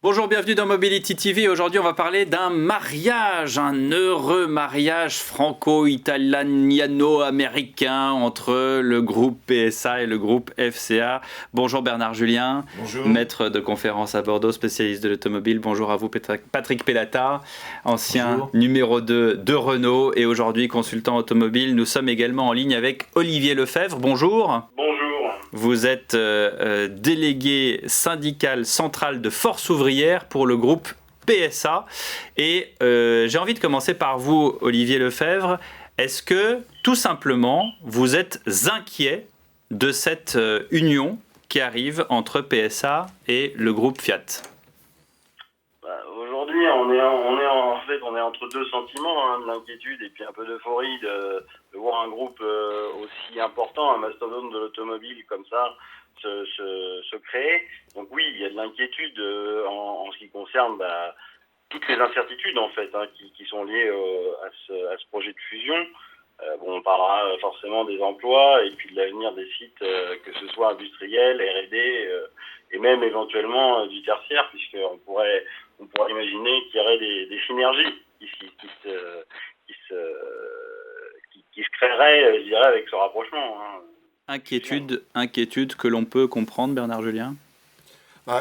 Bonjour, bienvenue dans Mobility TV. Aujourd'hui, on va parler d'un mariage, un heureux mariage franco-italiano-américain entre le groupe PSA et le groupe FCA. Bonjour Bernard Julien, bonjour. Maître de conférence à Bordeaux, spécialiste de l'automobile. Bonjour à vous Patrick Pellata, ancien numéro 2 de Renault et aujourd'hui consultant automobile. Nous sommes également en ligne avec Olivier Lefebvre. Bonjour. Bonjour. Vous êtes délégué syndical central de Force ouvrière pour le groupe PSA. Et j'ai envie de commencer par vous, Olivier Lefebvre. Est-ce que, tout simplement, vous êtes inquiet de cette union qui arrive entre PSA et le groupe Fiat ? Aujourd'hui, on est entre deux sentiments, de l'inquiétude et puis un peu d'euphorie de voir un groupe aussi important, un mastodonte de l'automobile comme ça se créer. Donc oui, il y a de l'inquiétude en ce qui concerne toutes les incertitudes en fait qui sont liées à ce projet de fusion. On parlera forcément des emplois et puis de l'avenir des sites, que ce soit industriel, R&D et même éventuellement du tertiaire, puisqu'on pourrait imaginer qu'il y aurait des synergies qui se créeraient, je dirais, avec ce rapprochement. Inquiétude que l'on peut comprendre, Bernard Julien ?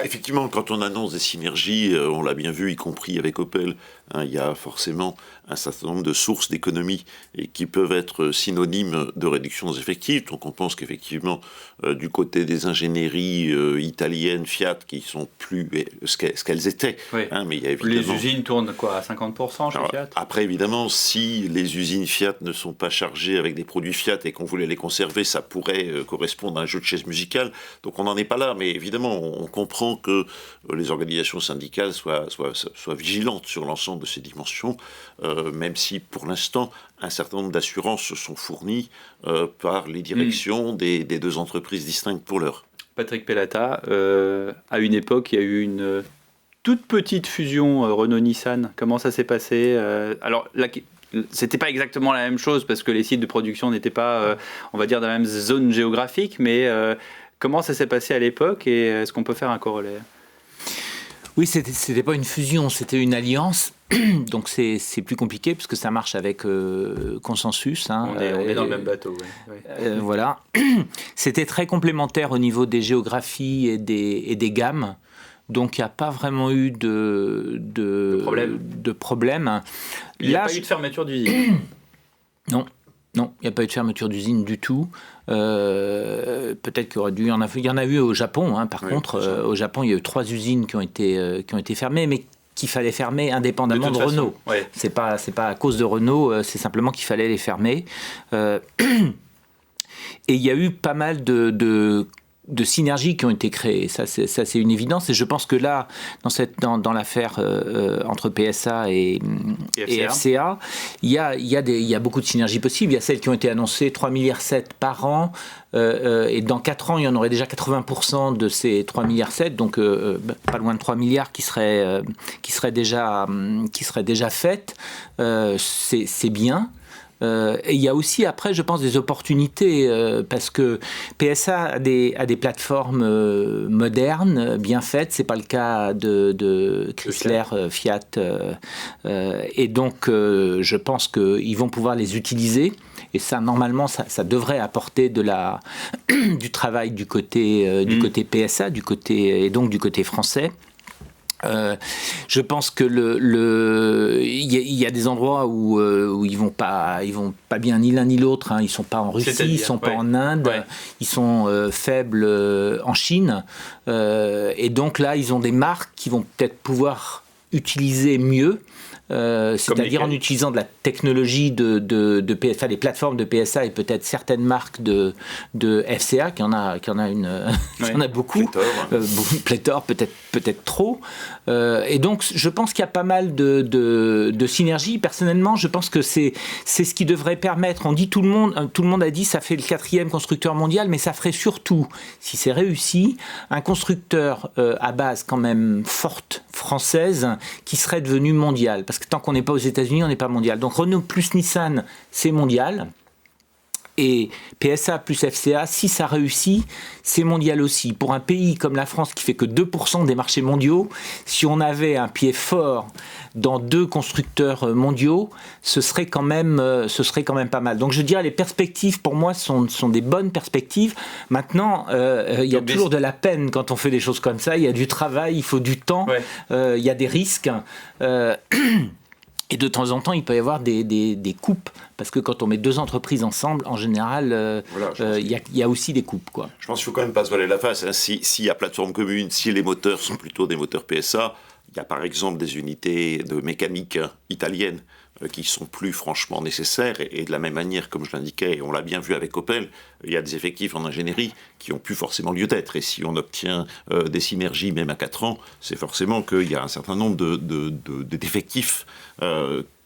Effectivement, quand on annonce des synergies, on l'a bien vu, y compris avec Opel, il y a forcément un certain nombre de sources d'économie et qui peuvent être synonymes de réduction des effectifs. Donc on pense qu'effectivement, du côté des ingénieries italiennes, Fiat, qui sont plus ce qu'elles étaient, oui. Mais il y a évidemment... Les usines tournent à 50% chez Fiat ? Après, évidemment, si les usines Fiat ne sont pas chargées avec des produits Fiat et qu'on voulait les conserver, ça pourrait correspondre à un jeu de chaises musicales. Donc on n'en est pas là, mais évidemment, on comprend que les organisations syndicales soient vigilantes sur l'ensemble de ces dimensions, même si pour l'instant un certain nombre d'assurances sont fournies par les directions des deux entreprises distinctes pour l'heure. Patrick Pellata, à une époque, il y a eu une toute petite fusion Renault-Nissan. Comment ça s'est passé ? Alors, c'était pas exactement la même chose parce que les sites de production n'étaient pas, on va dire, dans la même zone géographique, mais comment ça s'est passé à l'époque et est-ce qu'on peut faire un corollaire ? Oui, c'était pas une fusion, c'était une alliance. Donc c'est plus compliqué puisque ça marche avec consensus. On est dans le même bateau. Oui. Voilà. C'était très complémentaire au niveau des géographies et des gammes. Donc il n'y a pas vraiment eu de problème. Il n'y a pas eu de fermeture d'usine. Non, il n'y a pas eu de fermeture d'usine du tout. Peut-être qu'il y aurait dû. Il y en a eu au Japon. Par contre, au Japon, il y a eu 3 usines qui ont été fermées, mais qu'il fallait fermer indépendamment de Renault. Ouais. C'est pas à cause de Renault, c'est simplement qu'il fallait les fermer. Et il y a eu pas mal de synergies qui ont été créées, ça c'est une évidence, et je pense que là, dans l'affaire entre PSA et FCA, il y a beaucoup de synergies possibles. Il y a celles qui ont été annoncées, 3,7 milliards par an, et dans 4 ans, il y en aurait déjà 80% de ces 3,7 milliards, donc pas loin de 3 milliards qui seraient déjà faites. C'est bien. Et il y a aussi après, je pense, des opportunités parce que PSA a des plateformes modernes, bien faites. C'est pas le cas de Chrysler, Fiat, et donc je pense qu'ils vont pouvoir les utiliser. Et ça, normalement, ça devrait apporter du travail du côté PSA, et donc du côté français. Je pense que il y a des endroits où ils vont pas bien ni l'un ni l'autre. Ils sont pas en Russie, ils sont pas en Inde, ils sont faibles en Chine, et donc là ils ont des marques qui vont peut-être pouvoir utiliser mieux. C'est-à-dire en utilisant de la technologie de PSA, les plateformes de PSA et peut-être certaines marques de FCA, qui en a beaucoup, pléthore, peut-être trop. Et donc je pense qu'il y a pas mal de synergies. Personnellement, je pense que c'est ce qui devrait permettre. On dit tout le monde a dit ça fait le 4e constructeur mondial, mais ça ferait surtout, si c'est réussi, un constructeur à base quand même forte française qui serait devenu mondial. Parce que tant qu'on n'est pas aux États-Unis, on n'est pas mondial. Donc Renault plus Nissan, c'est mondial. Et PSA plus FCA, si ça réussit, c'est mondial aussi. Pour un pays comme la France qui fait que 2% des marchés mondiaux, si on avait un pied fort dans 2 constructeurs mondiaux, ce serait quand même pas mal. Donc je dirais les perspectives pour moi sont des bonnes perspectives. Maintenant, il y a toujours de la peine quand on fait des choses comme ça. Il y a du travail, il faut du temps, il y a des risques. Et de temps en temps, il peut y avoir des coupes, parce que quand on met 2 entreprises ensemble, en général, il y a aussi des coupes, quoi. Je pense qu'il ne faut quand même pas se voiler la face. Hein. S'il y a plateforme commune, si les moteurs sont plutôt des moteurs PSA, il y a par exemple des unités de mécanique italiennes qui sont plus franchement nécessaires. Et de la même manière, comme je l'indiquais, et on l'a bien vu avec Opel, il y a des effectifs en ingénierie qui n'ont plus forcément lieu d'être. Et si on obtient des synergies, même à 4 ans, c'est forcément qu'il y a un certain nombre d'effectifs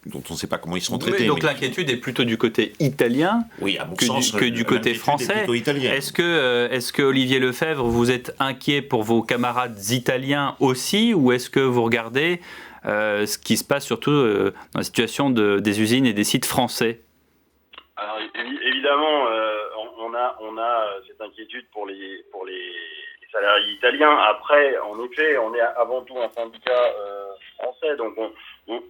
dont on ne sait pas comment ils seront traités. Oui, donc l'inquiétude est plutôt du côté italien que du côté français. Est-ce que Olivier Lefebvre, vous êtes inquiet pour vos camarades italiens aussi, ou est-ce que vous regardez ce qui se passe surtout dans la situation des usines et des sites français? Alors évidemment, on a cette inquiétude pour les salariés italiens. Après, en effet, on est avant tout un syndicat français, donc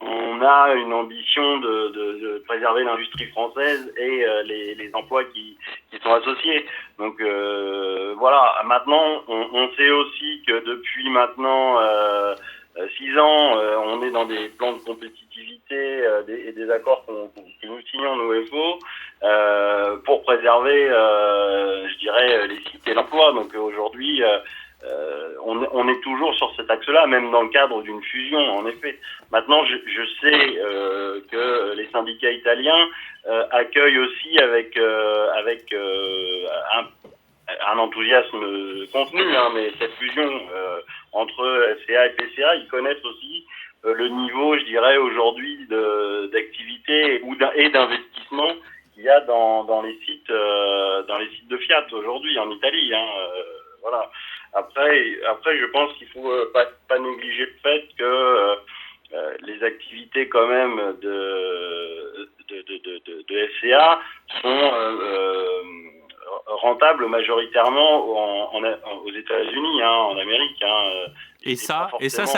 on a une ambition de préserver l'industrie française et les emplois qui sont associés. Donc voilà. Maintenant, on sait aussi que depuis maintenant 6 ans, on est dans des plans de compétitivité et des accords que nous signons, nous FO, pour préserver, je dirais, les sites et l'emploi. Donc aujourd'hui, on est toujours sur cet axe-là, même dans le cadre d'une fusion, en effet. Maintenant, je sais que les syndicats italiens accueillent aussi avec un enthousiasme contenu, mais cette fusion entre FCA et PCA, ils connaissent aussi le niveau, je dirais, aujourd'hui d'activité et d'investissement qu'il y a dans les sites de Fiat aujourd'hui en Italie. Voilà. Après, je pense qu'il faut pas négliger le fait que les activités quand même de FCA sont rentables majoritairement aux États-Unis, en Amérique. Et ça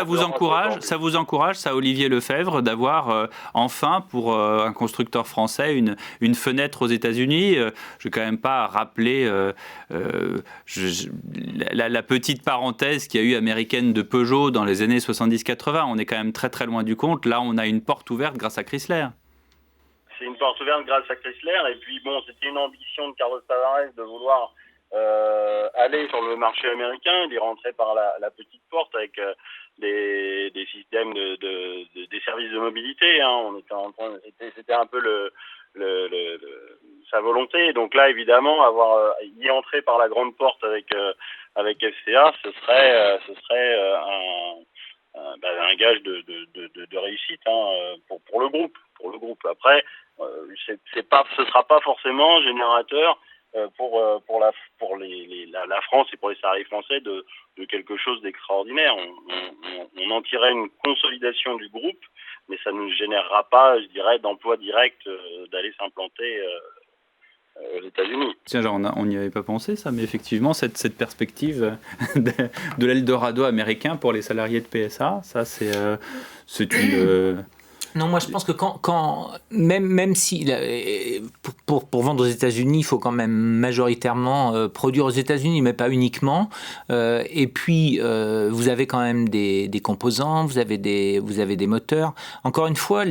vous encourage, ça, Olivier Lefebvre, d'avoir enfin, pour un constructeur français, une fenêtre aux États-Unis. Je ne vais quand même pas rappeler la petite parenthèse qu'il y a eu américaine de Peugeot dans les années 70-80. On est quand même très très loin du compte. Là, on a une porte ouverte grâce à Chrysler. C'est une porte ouverte grâce à Chrysler. Et puis, bon, c'était une ambition de Carlos Tavares de vouloir aller sur le marché américain. Il est rentré par la petite porte avec des systèmes des services de mobilité. C'était un peu sa volonté. Donc là, évidemment, y entrer par la grande porte avec FCA, ce serait un gage de réussite pour le groupe. Après, ce sera pas forcément générateur pour la France et pour les salariés français de quelque chose d'extraordinaire. On en tirerait une consolidation du groupe, mais ça ne générera pas, je dirais, d'emploi direct d'aller s'implanter aux États-Unis. Tiens, on n'y avait pas pensé ça, mais effectivement, cette perspective de l'Eldorado américain pour les salariés de PSA, ça c'est une... Non, moi je pense que même si pour vendre aux États-Unis, il faut quand même majoritairement produire aux États-Unis, mais pas uniquement. Et puis vous avez quand même des composants, vous avez des moteurs. Encore une fois,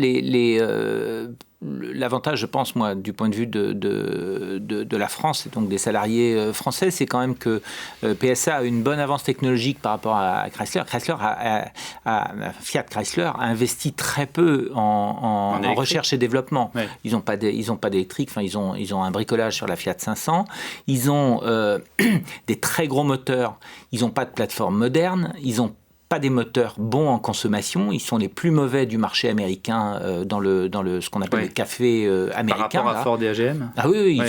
l'avantage, je pense, moi, du point de vue de la France, et donc des salariés français, c'est quand même que PSA a une bonne avance technologique par rapport à Chrysler. Fiat Chrysler a investi très peu en recherche et développement. Ouais. Ils n'ont pas d'électrique, ils ont un bricolage sur la Fiat 500. Ils ont des très gros moteurs. Ils n'ont pas de plateforme moderne. Ils ont pas des moteurs bons en consommation. Ils sont les plus mauvais du marché américain dans ce qu'on appelle le café américain. Par rapport à Ford et AGM. Ah oui,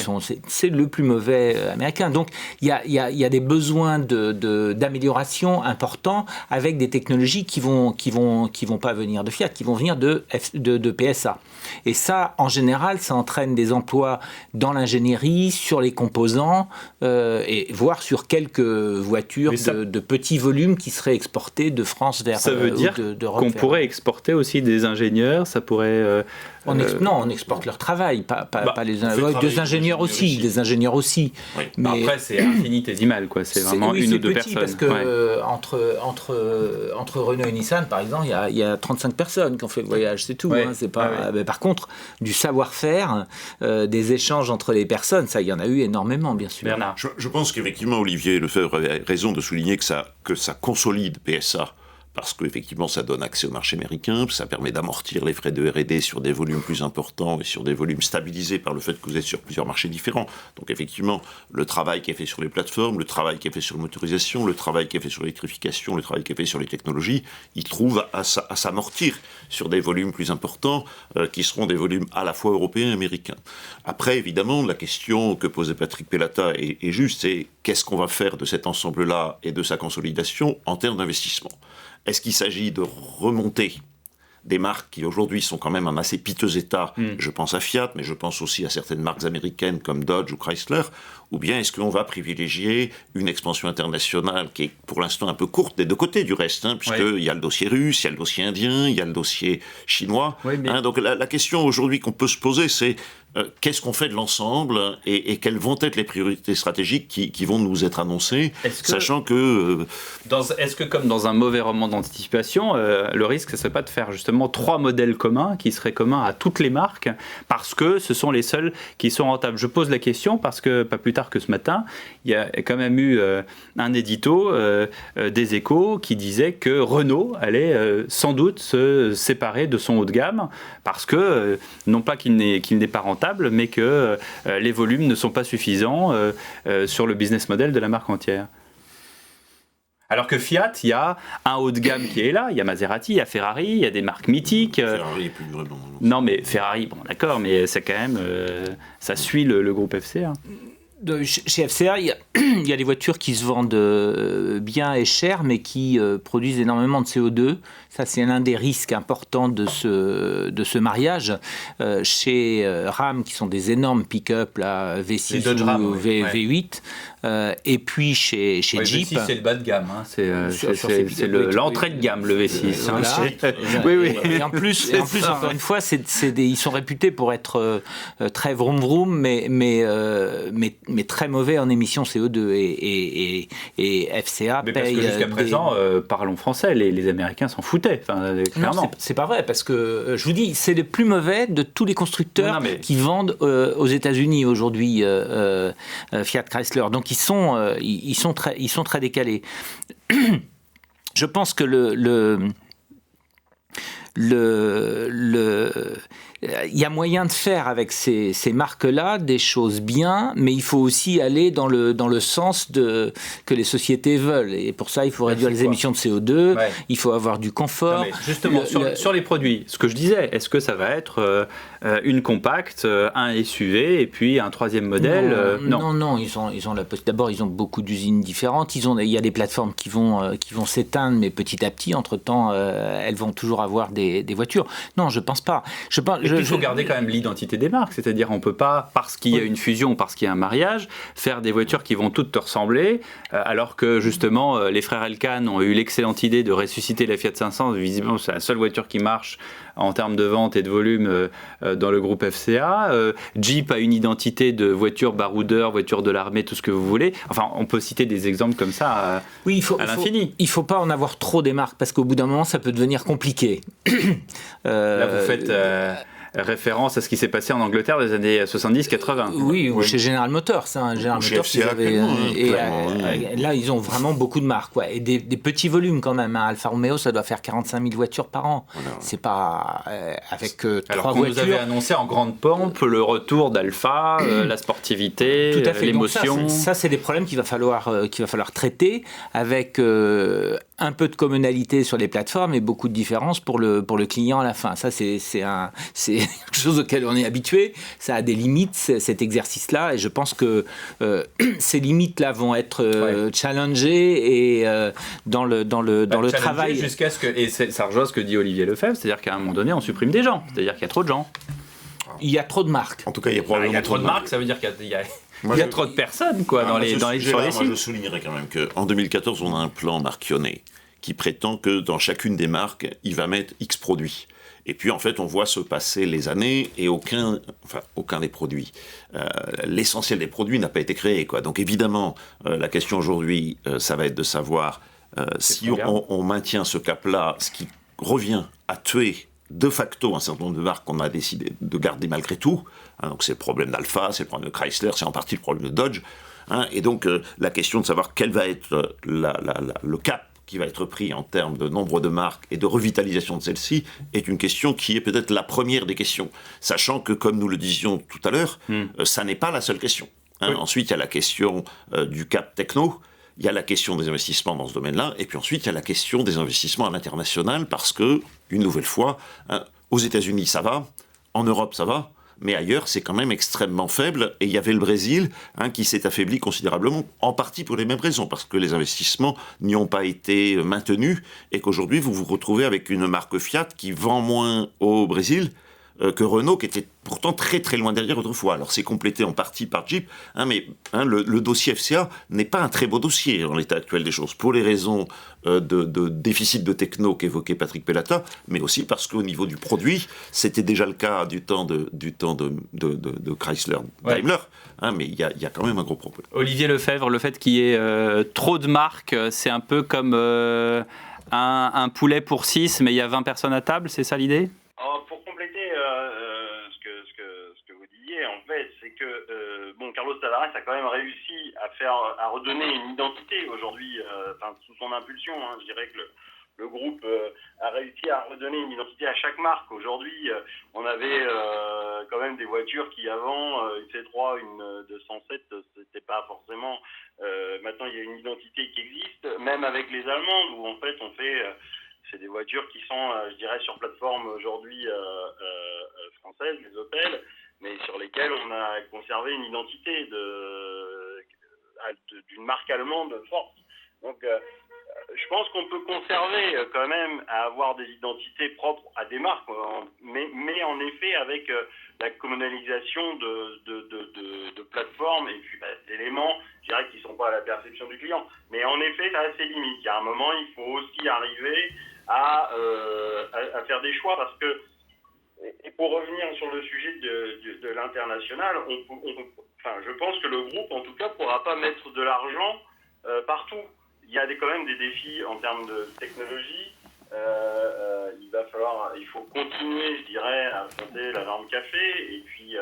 c'est le plus mauvais américain. Donc il y a des besoins d'amélioration importants avec des technologies qui vont pas venir de Fiat, qui vont venir de PSA. Et ça, en général, ça entraîne des emplois dans l'ingénierie, sur les composants, et voire sur quelques voitures de petits volumes qui seraient exportées de France vers ça veut dire qu'on pourrait exporter aussi des ingénieurs, ça pourrait... Non, on exporte leur travail, pas les ingénieurs aussi. Des ingénieurs aussi. Oui. Mais après, c'est infinitésimal, quoi. C'est vraiment une ou deux personnes. Parce que entre Renault et Nissan, par exemple, il y a 35 personnes qui ont fait le voyage, c'est tout. Ouais. C'est pas. Mais par contre, du savoir-faire, des échanges entre les personnes, ça, il y en a eu énormément, bien sûr. Bernard. Je pense qu'effectivement, Olivier Lefebvre avait raison de souligner que ça consolide PSA. Parce qu'effectivement, ça donne accès au marché américain, ça permet d'amortir les frais de R&D sur des volumes plus importants et sur des volumes stabilisés par le fait que vous êtes sur plusieurs marchés différents. Donc effectivement, le travail qui est fait sur les plateformes, le travail qui est fait sur la motorisation, le travail qui est fait sur l'électrification, le travail qui est fait sur les technologies, il trouve à s'amortir sur des volumes plus importants qui seront des volumes à la fois européens et américains. Après, évidemment, la question que posait Patrick Pellata est juste, c'est qu'est-ce qu'on va faire de cet ensemble-là et de sa consolidation en termes d'investissement ? Est-ce qu'il s'agit de remonter des marques qui aujourd'hui sont quand même en assez piteux état, je pense à Fiat, mais je pense aussi à certaines marques américaines comme Dodge ou Chrysler, ou bien est-ce qu'on va privilégier une expansion internationale qui est pour l'instant un peu courte des deux côtés du reste, puisqu'il y a le dossier russe, il y a le dossier indien, il y a le dossier chinois. Oui, mais... donc la question aujourd'hui qu'on peut se poser, c'est qu'est-ce qu'on fait de l'ensemble et quelles vont être les priorités stratégiques qui vont nous être annoncées, sachant que... Est-ce que comme dans un mauvais roman d'anticipation, le risque, ce serait pas de faire justement 3 modèles communs qui seraient communs à toutes les marques, parce que ce sont les seuls qui sont rentables? Je pose la question parce que, pas plus tard que ce matin, il y a quand même eu un édito des Échos qui disait que Renault allait sans doute se séparer de son haut de gamme, parce que, non pas qu'il n'est pas rentable, mais que les volumes ne sont pas suffisants sur le business model de la marque entière. Alors que Fiat, il y a un haut de gamme qui est là, il y a Maserati, il y a Ferrari, il y a des marques mythiques. Ferrari est plus vraiment... Non, mais Ferrari, bon d'accord, mais c'est quand même... ça suit le groupe FCA. Chez FCA, il y a des voitures qui se vendent bien et cher, mais qui produisent énormément de CO2. Ça, c'est l'un des risques importants de ce mariage. Chez Ram, qui sont des énormes pick-up, là, V6 ou Ram, V8, et puis chez Jeep... V6, c'est le bas de gamme. C'est l'entrée de gamme, le V6. Oui. Et en plus, encore une fois, ils sont réputés pour être très vroom-vroom, mais très mauvais en émissions CO2 et FCA mais paye... Parce que jusqu'à présent, parlons français, les Américains s'en foutaient, clairement. Non, c'est pas vrai, parce que je vous dis, c'est les plus mauvais de tous les constructeurs qui vendent aux États-Unis aujourd'hui, Fiat Chrysler. Donc ils sont très décalés. Je pense que il y a moyen de faire avec ces marques-là des choses bien, mais il faut aussi aller dans le sens que les sociétés veulent. Et pour ça, il faut réduire les émissions de CO2, il faut avoir du confort. Non, mais justement, sur les produits, ce que je disais, est-ce que ça va être une compacte, un SUV et puis un troisième modèle? Non, ils ont d'abord, ils ont beaucoup d'usines différentes. Il y a des plateformes qui vont s'éteindre, mais petit à petit, entre-temps, elles vont toujours avoir des voitures. Non, je pense pas. Il faut garder quand même l'identité des marques, c'est-à-dire on peut pas, parce qu'il y a une fusion, parce qu'il y a un mariage, faire des voitures qui vont toutes te ressembler, alors que justement les frères Elkann ont eu l'excellente idée de ressusciter la Fiat 500, visiblement c'est la seule voiture qui marche en termes de vente et de volume dans le groupe FCA. Jeep a une identité de voiture baroudeur, voiture de l'armée, tout ce que vous voulez. Enfin, on peut citer des exemples comme ça à l'infini. Il faut pas en avoir trop des marques, parce qu'au bout d'un moment, ça peut devenir compliqué. Là, vous faites... référence à ce qui s'est passé en Angleterre des années 70-80. Oui, ou chez General Motors. General Motors, là, ils ont vraiment beaucoup de marques. Et des petits volumes quand même. Alfa Romeo, ça doit faire 45 000 voitures par an. Voilà. C'est pas avec 3 voitures. Alors qu'on nous avait annoncé en grande pompe le retour d'Alfa, la sportivité, l'émotion. Ça, c'est des problèmes qu'il va falloir traiter avec un peu de commonalité sur les plateformes et beaucoup de différences pour le client à la fin. Ça, c'est quelque chose auquel on est habitué. Ça a des limites, cet exercice-là, et je pense que ces limites-là vont être challengées et dans le travail. Jusqu'à ce que, et ça rejoint ce que dit Olivier Lefebvre, c'est-à-dire qu'à un moment donné, on supprime des gens, c'est-à-dire qu'il y a trop de gens. Il y a trop de marques. En tout cas, il y a probablement trop de marques, ça veut dire qu'il y a trop de personnes sur les sites. Moi, je soulignerais quand même qu'en 2014, on a un plan Marchionnet qui prétend que dans chacune des marques, il va mettre X produits. Et puis, en fait, on voit se passer les années et aucun des produits. L'essentiel des produits n'a pas été créé, quoi. Donc, évidemment, la question aujourd'hui, ça va être de savoir si on maintient ce cap-là, ce qui revient à tuer de facto un certain nombre de marques qu'on a décidé de garder malgré tout. Donc, c'est le problème d'Alpha, c'est le problème de Chrysler, c'est en partie le problème de Dodge. Et donc, la question de savoir quel va être le cap qui va être pris en termes de nombre de marques et de revitalisation de celles-ci est une question qui est peut-être la première des questions. Sachant que, comme nous le disions tout à l'heure, ça n'est pas la seule question. Oui. Ensuite, il y a la question du cap techno, il y a la question des investissements dans ce domaine-là, et puis ensuite, il y a la question des investissements à l'international, parce que, une nouvelle fois, aux États-Unis, ça va, en Europe, ça va, mais ailleurs, c'est quand même extrêmement faible. Et il y avait le Brésil qui s'est affaibli considérablement, en partie pour les mêmes raisons, parce que les investissements n'y ont pas été maintenus, et qu'aujourd'hui, vous vous retrouvez avec une marque Fiat qui vend moins au Brésil que Renault, qui était pourtant très très loin derrière autrefois. Alors c'est complété en partie par Jeep, mais le dossier FCA n'est pas un très beau dossier en l'état actuel des choses, pour les raisons de déficit de techno qu'évoquait Patrick Pellata, mais aussi parce qu'au niveau du produit, c'était déjà le cas du temps de Chrysler Daimler, mais il y a quand même un gros problème. Olivier Lefebvre, le fait qu'il y ait trop de marques, c'est un peu comme un poulet pour 6, mais il y a 20 personnes à table, c'est ça l'idée ? Pour compléter ce que vous disiez, en fait, c'est que Carlos Tavares a quand même réussi à redonner une identité aujourd'hui, sous son impulsion. Je dirais que le groupe a réussi à redonner une identité à chaque marque. Aujourd'hui, on avait quand même des voitures qui avant, une C3, une 207, c'était pas forcément. Maintenant, il y a une identité qui existe, même avec les Allemandes, où en fait on fait. C'est des voitures qui sont, je dirais, sur plateforme aujourd'hui française, les Opel, mais sur lesquelles on a conservé une identité d'une marque allemande forte. Donc, je pense qu'on peut conserver quand même à avoir des identités propres à des marques, mais en effet avec la communalisation de plateformes et puis d'éléments, je dirais, qui ne sont pas à la perception du client. Mais en effet, ça a ses limites. Il y a un moment, il faut aussi arriver à faire des choix, parce que, et pour revenir sur le sujet de l'international, je pense que le groupe, en tout cas, ne pourra pas mettre de l'argent partout. Il y a quand même des défis en termes de technologie. Il faut continuer, je dirais, à affronter la norme café, et puis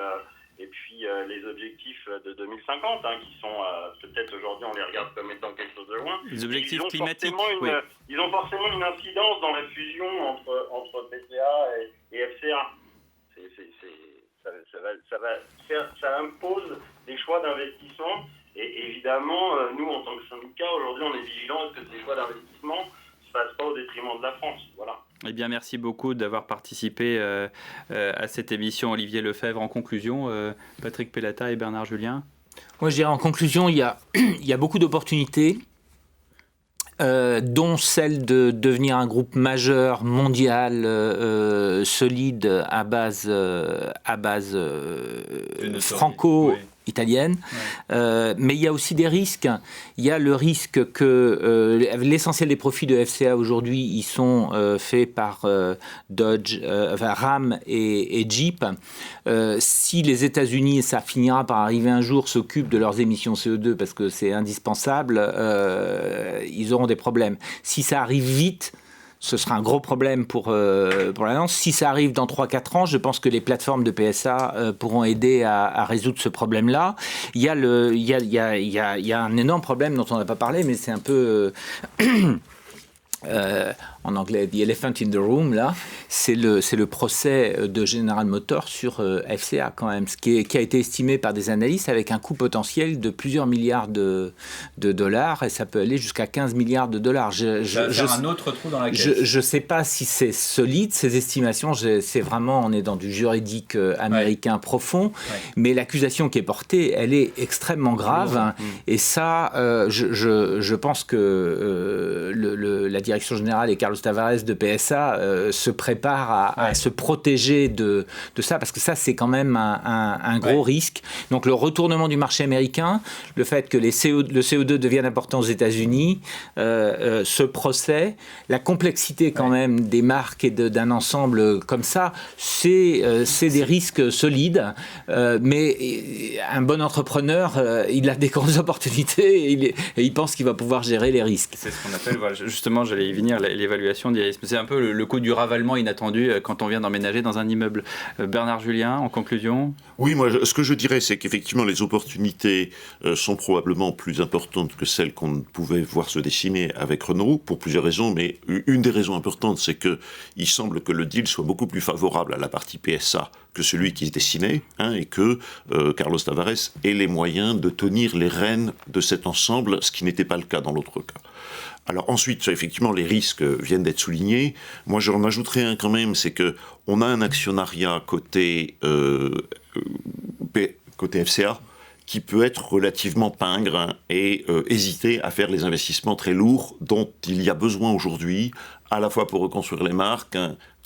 les objectifs de 2050, qui sont peut-être aujourd'hui on les regarde comme étant quelque chose de loin. Les objectifs climatiques. Ils ont forcément une incidence dans la fusion entre PCA et FCA. Ça impose des choix d'investissement, et évidemment, nous en tant que syndicat, aujourd'hui on est vigilants à ce que ces choix d'investissement ne se fassent pas au détriment de la France. Voilà. Eh bien, merci beaucoup d'avoir participé à cette émission, Olivier Lefebvre. En conclusion, Patrick Pellata et Bernard Julien. Moi, je dirais en conclusion, il y a beaucoup d'opportunités, dont celle de devenir un groupe majeur, mondial, solide, à base franco-italienne. Mais il y a aussi des risques. Il y a le risque que l'essentiel des profits de FCA aujourd'hui, ils sont faits par Dodge, Ram et Jeep. Si les États-Unis, ça finira par arriver un jour, s'occupent de leurs émissions CO2 parce que c'est indispensable, ils auront des problèmes. Si ça arrive vite, ce sera un gros problème pour l'annonce. Si ça arrive dans 3-4 ans, je pense que les plateformes de PSA pourront aider à résoudre ce problème-là. Il y a un énorme problème dont on n'a pas parlé, mais c'est un peu... en anglais The Elephant in the Room, là, c'est le procès de General Motors sur FCA quand même, qui a été estimé par des analystes avec un coût potentiel de plusieurs milliards de dollars, et ça peut aller jusqu'à 15 milliards de dollars. Un autre trou dans la caisse. Je ne sais pas si c'est solide, ces estimations, c'est vraiment, on est dans du juridique américain profond, mais l'accusation qui est portée, elle est extrêmement grave, et ça, je pense que la direction générale et Carlos Tavares de PSA se préparent à se protéger de ça, parce que ça, c'est quand même un gros risque. Donc le retournement du marché américain, le fait que le CO2 devienne important aux États-Unis, ce procès, la complexité quand même des marques et d'un ensemble comme ça, c'est des risques solides, mais un bon entrepreneur, il a des grandes opportunités et il pense qu'il va pouvoir gérer les risques. C'est ce qu'on appelle, voilà, justement, j'allais y venir, l'évaluation des risques. C'est un peu le coût du ravalement inattendu quand on vient d'emménager dans un immeuble. Bernard Julien, en conclusion ? Oui, moi, ce que je dirais, c'est qu'effectivement, les opportunités sont probablement plus importantes que celles qu'on pouvait voir se dessiner avec Renault, pour plusieurs raisons, mais une des raisons importantes, c'est qu'il semble que le deal soit beaucoup plus favorable à la partie PSA que celui qui se dessinait, et que Carlos Tavares ait les moyens de tenir les rênes de cet ensemble, ce qui n'était pas le cas dans l'autre cas. Alors ensuite, effectivement, les risques viennent d'être soulignés. Moi, j'en ajouterai un quand même, c'est qu'on a un actionnariat côté FCA qui peut être relativement pingre et hésiter à faire les investissements très lourds dont il y a besoin aujourd'hui, à la fois pour reconstruire les marques,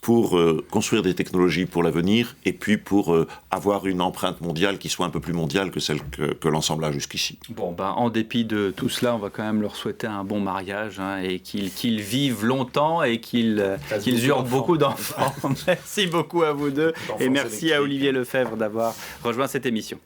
pour construire des technologies pour l'avenir, et puis pour avoir une empreinte mondiale qui soit un peu plus mondiale que celle que l'ensemble a jusqu'ici. Bon, en dépit de tout cela, on va quand même leur souhaiter un bon mariage, et qu'ils vivent longtemps et qu'ils eurent beaucoup d'enfants. Merci beaucoup à vous deux, et merci à Olivier Lefebvre d'avoir rejoint cette émission.